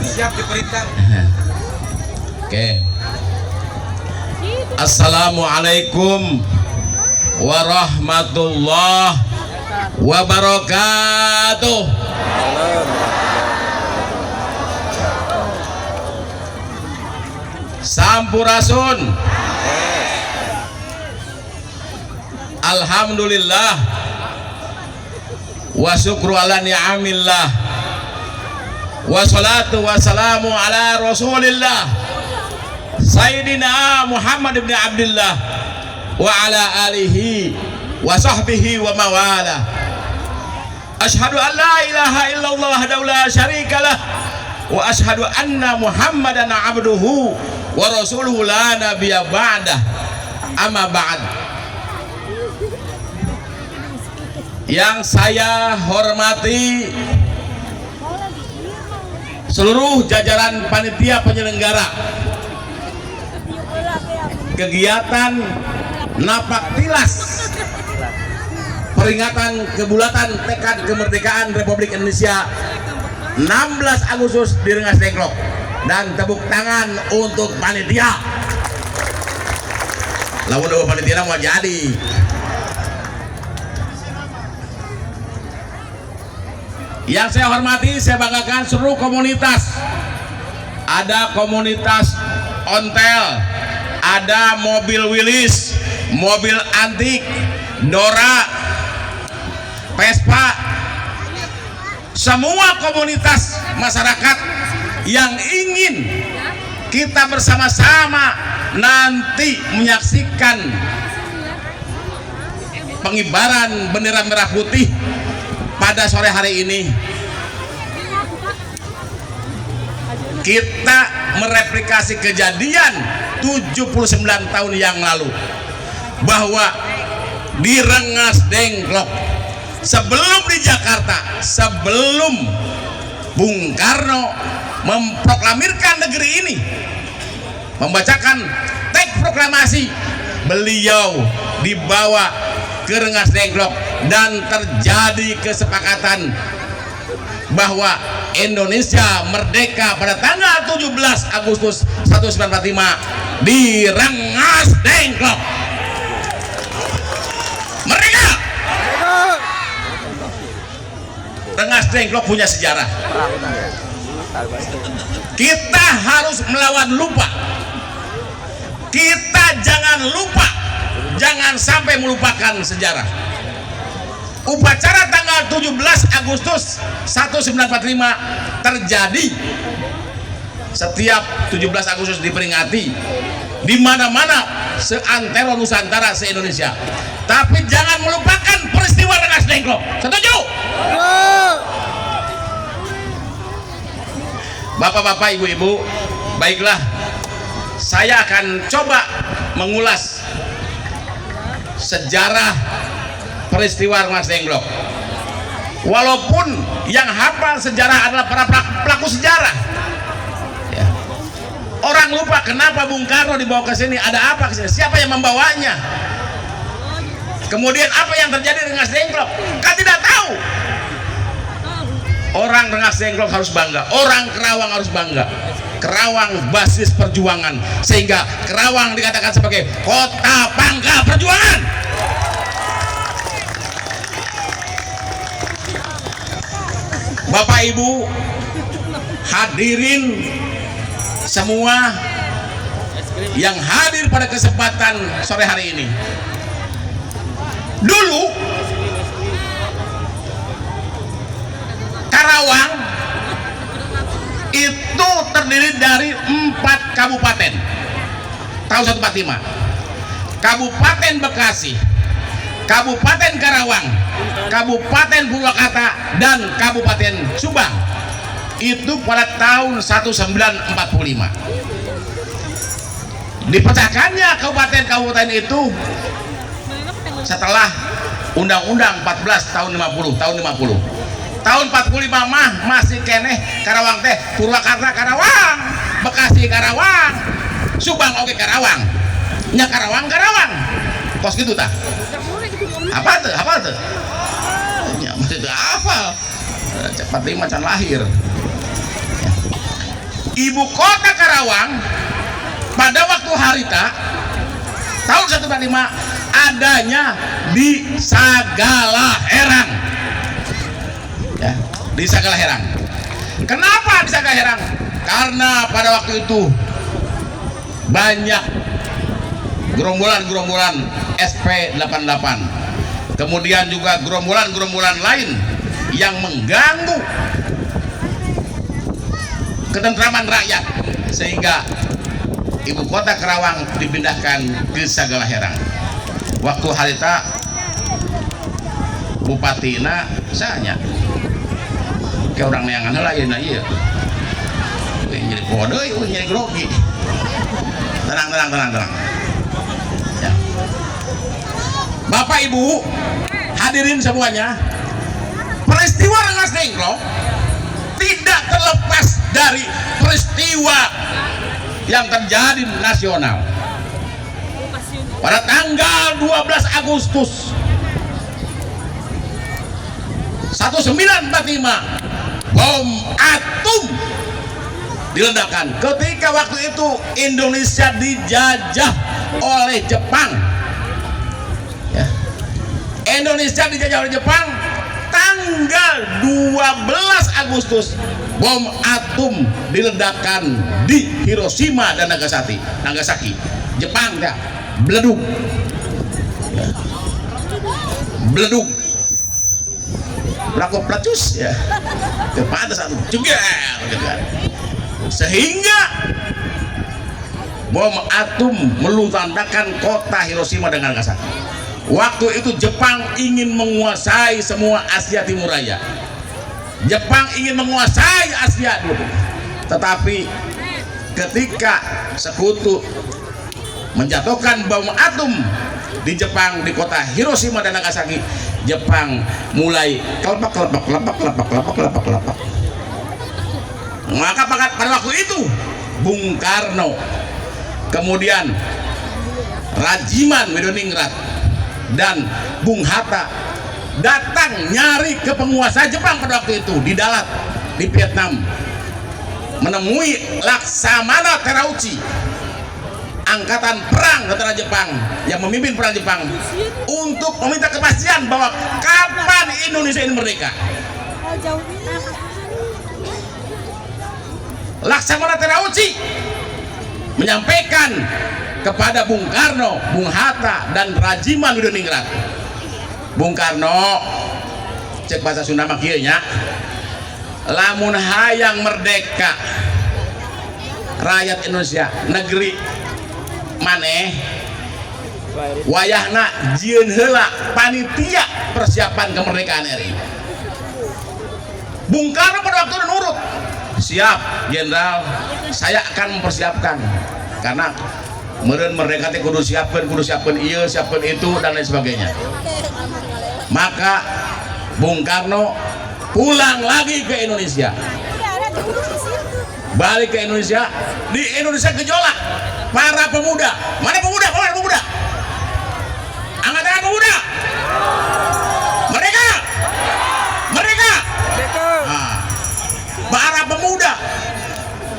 Siap diperintah. Oke. Assalamualaikum warahmatullahi wabarakatuh. Sampurasun. Alhamdulillah wa syukru ala ni'amillah wa salatu wa salamu ala rasulillah Sayyidina Muhammad ibn Abdullah wa ala alihi wa sahbihi wa mawala. Ashhadu an la ilaha illallah wahdahu la syarikalah wa ashhadu anna Muhammadan abduhu wa rasuluhu la nabiyya ba'dah. Amma ba'd. Yang saya hormati seluruh jajaran panitia penyelenggara kegiatan napak tilas peringatan kebulatan tekad kemerdekaan Republik Indonesia 16 Agustus di Rengas Dengklok, dan tepuk tangan untuk panitia. Lamun dua panitia mau jadi. Yang saya hormati, saya banggakan seluruh komunitas. Ada komunitas ontel, ada mobil Willys, mobil antik, Dora, Vespa, semua komunitas masyarakat yang ingin kita bersama-sama nanti menyaksikan pengibaran bendera merah putih pada sore hari ini. Kita mereplikasi kejadian 79 tahun yang lalu, bahwa di Rengas Dengklok, sebelum di Jakarta, sebelum Bung Karno memproklamirkan negeri ini, membacakan teks proklamasi, beliau dibawa ke Rengas Dengklok dan terjadi kesepakatan bahwa Indonesia merdeka pada tanggal 17 Agustus 1945 di Rengas Dengklok. Merdeka! Rengas Dengklok punya sejarah. Kita harus melawan lupa. Kita jangan lupa, jangan sampai melupakan sejarah. Upacara tanggal 17 Agustus 1945 terjadi setiap 17 Agustus diperingati di mana-mana seantero Nusantara se-Indonesia. Tapi jangan melupakan peristiwa Rengas Dengklok. Setuju? Bapak-bapak, ibu-ibu, baiklah, saya akan coba mengulas sejarah peristiwa Rengas Dengklok. Walaupun yang hafal sejarah adalah para pelaku sejarah, ya. Orang lupa kenapa Bung Karno dibawa ke sini, ada apa ke sini, siapa yang membawanya, kemudian apa yang terjadi di Rengas Dengklok, kan tidak tahu. Orang Rengas Dengklok harus bangga, orang Kerawang harus bangga. Kerawang basis perjuangan, sehingga Kerawang dikatakan sebagai kota pangkal perjuangan. Bapak Ibu hadirin semua yang hadir pada kesempatan sore hari ini. Dulu Karawang itu terdiri dari 4 kabupaten tahun 145. Kabupaten Bekasi, Kabupaten Karawang, Kabupaten Purwakarta, dan Kabupaten Subang. Itu pada tahun 1945. Dipecahkannya kabupaten-kabupaten itu setelah Undang-Undang 14 tahun 50. Tahun 45 mah masih keneh Karawang teh Purwakarta Karawang, Bekasi Karawang, Subang oke Karawang, nya Karawang tos gitu tah. Apa tuh? Ya mesti itu apa? Cepat lima can lahir. ibu kota Karawang pada waktu harita tahun 145 adanya di Sagalaherang, ya, di Sagalaherang. Kenapa di Sagalaherang? Karena pada waktu itu banyak gerombolan-gerombolan SP88, kemudian juga gerombolan-gerombolan lain yang mengganggu ketentraman rakyat, sehingga ibu kota Karawang dipindahkan ke Sagalaherang. Waktu harita bupatina sanya kayak orang neangan lah ya, iya jadi kode jadi grogi. Tenang ya. Bapak Ibu hadirin semuanya, peristiwa Rengas Dengklok tidak terlepas dari peristiwa yang terjadi nasional. Pada tanggal 12 Agustus 1945 bom atom diledakkan. Ketika waktu itu Indonesia dijajah oleh Jepang, ya. Indonesia dijajah oleh Jepang. Tanggal 12 Agustus bom atom diledakkan di Hiroshima dan Nagasaki. Jepang ya, beleduk, ya. Beleduk, berlaku peletus ya, Jepang ada satu juga, sehingga bom atom melunturkan kota Hiroshima dan Nagasaki. Waktu itu Jepang ingin menguasai semua Asia Timur Raya. Jepang ingin menguasai Asia dulu. Tetapi ketika sekutu menjatuhkan bom atom di Jepang, di kota Hiroshima dan Nagasaki, Jepang mulai kelepak. Maka pada waktu itu Bung Karno, kemudian Rajiman Widodiningrat dan Bung Hatta datang nyari ke penguasa Jepang pada waktu itu di Dalat, di Vietnam, menemui Laksamana Terauchi, angkatan perang tentara Jepang yang memimpin perang Jepang, untuk meminta kepastian bahwa kapan Indonesia ini merdeka. Laksamana Terauchi menyampaikan kepada Bung Karno, Bung Hatta, dan Rajiman Widodiningrat, Bung Karno, cek bahasa Sunda mah kieu nya, lamun hayang merdeka rakyat Indonesia negeri maneh, wayahna jieun heula panitia persiapan kemerdekaan RI. Bung Karno pada waktu itu nurut, siap jenderal, saya akan mempersiapkan, karena meureun merdeka teh kudu siapkeun ieu, siapkeun itu, dan lain sebagainya. Maka Bung Karno pulang lagi ke Indonesia, balik ke Indonesia. Di Indonesia gejolak para pemuda. Mana pemuda? Angkatan pemuda, mereka nah, para pemuda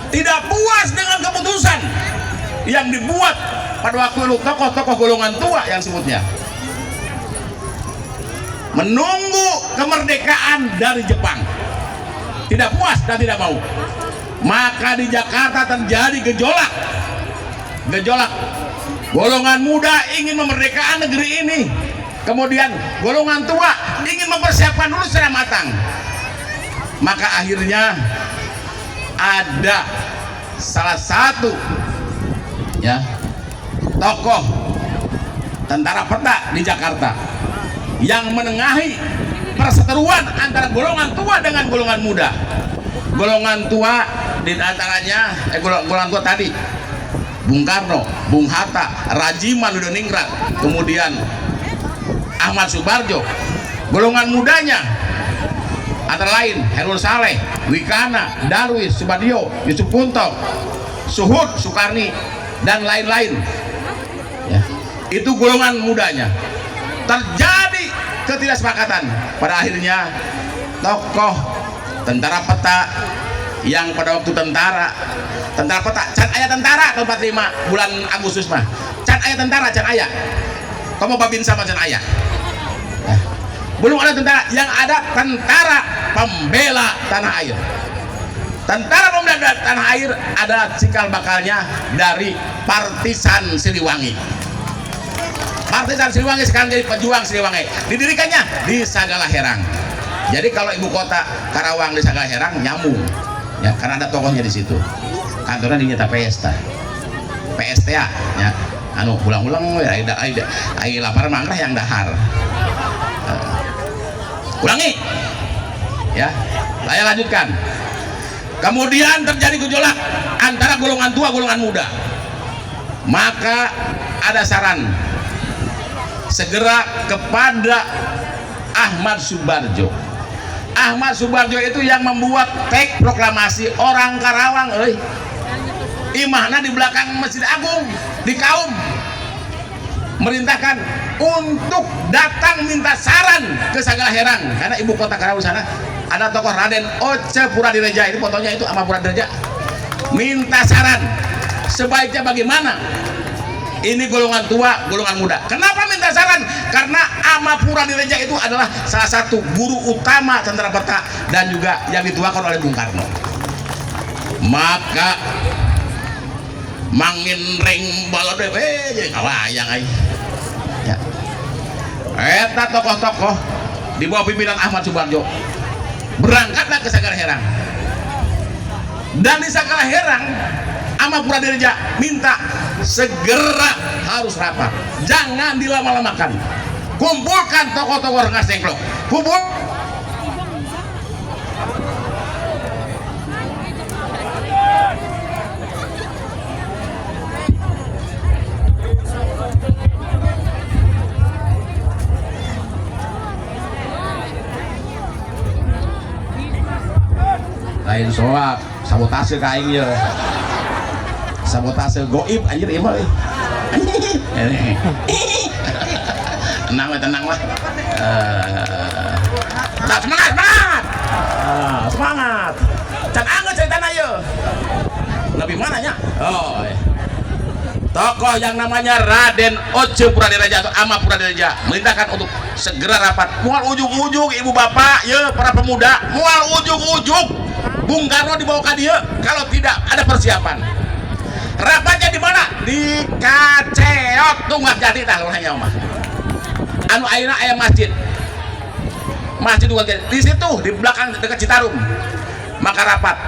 tidak puas dengan keputusan yang dibuat pada waktu itu tokoh-tokoh golongan tua yang sebutnya, menunggu kemerdekaan dari Jepang, tidak puas dan tidak mau. Maka di Jakarta terjadi gejolak. Golongan muda ingin memerdekakan negeri ini, kemudian golongan tua ingin mempersiapkan dulu secara matang. Maka akhirnya ada salah satu, ya, tokoh tentara peta di Jakarta yang menengahi perseteruan antara golongan tua dengan golongan muda. Golongan tua di antaranya golongan tua tadi Bung Karno, Bung Hatta, Rajiman Widodiningrat, kemudian Ahmad Subarjo. Golongan mudanya antara lain Herul Saleh, Wikana, Darwis, Subadio, Yusuf Punto, Suhud, Sukarni, dan lain-lain, ya. Itu golongan mudanya. Terjadi ketidaksepakatan. Pada akhirnya tokoh tentara peta yang pada waktu tentara peta can aya tentara ke 45 bulan Agustus mah can aya tentara can aya kamu babin sama can aya belum ada tentara, yang ada tentara pembela tanah air. Tentara pembela tanah air adalah cikal bakalnya dari Partisan Siliwangi. Partisan Siliwangi sekarang jadi pejuang Siliwangi. Didirikannya di Sagalaherang. Jadi kalau ibu kota Karawang di Sagalaherang nyambung, ya karena ada tokohnya di situ. Kantornya di Nyata PSTA, ya. Anu ulang-ulang, ai lapar mangkrah yang dahar. Ulangi, ya. Saya lanjutkan. Kemudian terjadi gejolak antara golongan tua golongan muda. Maka ada saran segera kepada Ahmad Subarjo. Ahmad Subarjo itu yang membuat teks proklamasi orang Karawang, imahna di belakang Masjid Agung di Kaum, merintahkan untuk datang minta saran ke Sagalaherang karena ibu kota Karawang sana ada tokoh Raden Oce Puradireja, itu fotonya itu sama Puradireja, minta saran sebaiknya bagaimana ini golongan tua golongan muda. Kenapa minta saran? Karena Ama Puradireja itu adalah salah satu guru utama tentara peta dan juga yang dituakan oleh Bung Karno. Maka mangin ring balon jadi kawayang ya. Eta tokoh-tokoh di bawah pimpinan Ahmad Subarjo berangkatlah ke Sagalaherang, dan di Sagalaherang Ahmad Puradireja minta segera harus rapat, jangan dilama-lamakan, kumpulkan tokoh-tokoh Rengas Dengklok, kumpul. Lain soal sabotase kain ya, sabotase goib anjir ieu mah tenang lah semangat can angget ceritana ieu lebih mananya tokoh yang namanya Raden Oce Puradireja atau Ama Puradireja merintahkan untuk segera rapat, mual ujung-ujung ibu bapak ya para pemuda, mual ujung-ujung Bung Karno dibawa ke dia kalau tidak ada persiapan. Rapatnya di mana? Di Kaceot Tunggak Jati tah hanya mah. Anu ayeuna aya masjid. Masjid Tunggak Jati. Di situ di belakang dekat Citarum. Maka rapat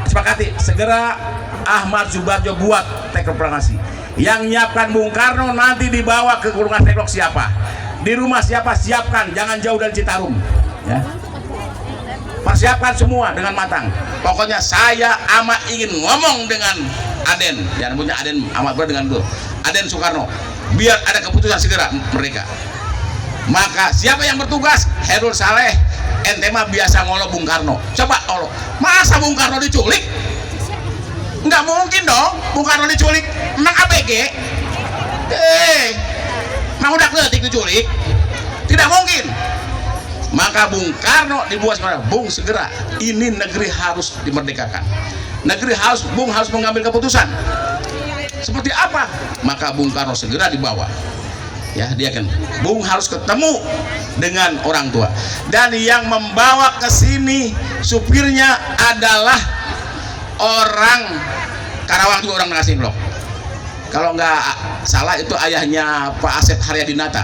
sepakati segera Ahmad Subarjo buat teks proklamasi. Yang nyiapkan Bung Karno nanti dibawa ke Rengas Dengklok siapa? Di rumah siapa? Siapkan, jangan jauh dari Citarum. Ya. Persiapkan semua dengan matang. Pokoknya saya amat ingin ngomong dengan Aden, yang punya Aden amat berat dengan Aden Soekarno, biar ada keputusan segera mereka. Maka siapa yang bertugas? Herul Saleh, ente mah biasa ngolo Bung Karno. Coba Allah, masa Bung Karno diculik? Nggak mungkin dong, Bung Karno diculik. Emang ABG? Emang udah kletik diculik? Tidak mungkin. Maka Bung Karno dibuat sekarang, Bung segera ini negeri harus dimerdekakan, negeri Bung harus mengambil keputusan seperti apa. Maka Bung Karno segera dibawa, ya dia kan Bung harus ketemu dengan orang tua, dan yang membawa ke sini supirnya adalah orang Karawang juga orang Rengas Dengklok. Kalau nggak salah itu ayahnya Pak Asep Haryadinata,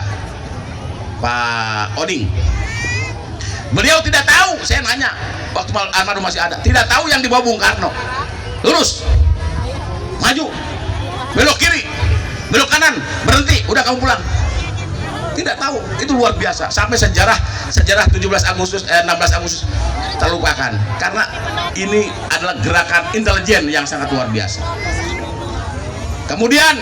Pak Oding. Beliau tidak tahu, saya nanya waktu almarhum masih ada, tidak tahu yang dibawa Bung Karno. Lurus, maju, belok kiri, belok kanan, berhenti, udah kamu pulang. Tidak tahu, itu luar biasa. Sampai sejarah 16 Agustus terlupakan karena ini adalah gerakan intelijen yang sangat luar biasa. Kemudian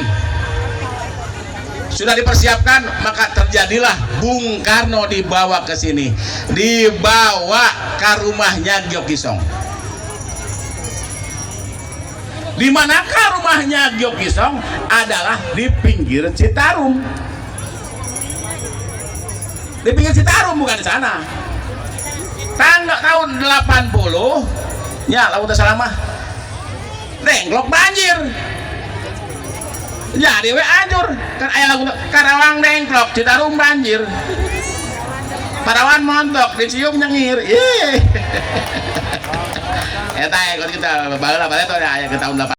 sudah dipersiapkan, maka terjadilah Bung Karno dibawa ke sini, dibawa ke rumahnya Gyok Kisong. Di manakah rumahnya Gyok Kisong? Adalah di pinggir Citarum. Di pinggir Citarum, bukan di sana. Tahun 80 Ya lamun teh salamah dengklok banjir jadi we anjur kan aya lagu Karawang dengklok Citarum banjir Parawan montok dicium nyengir eta kita baheula bade aya ke tahun 8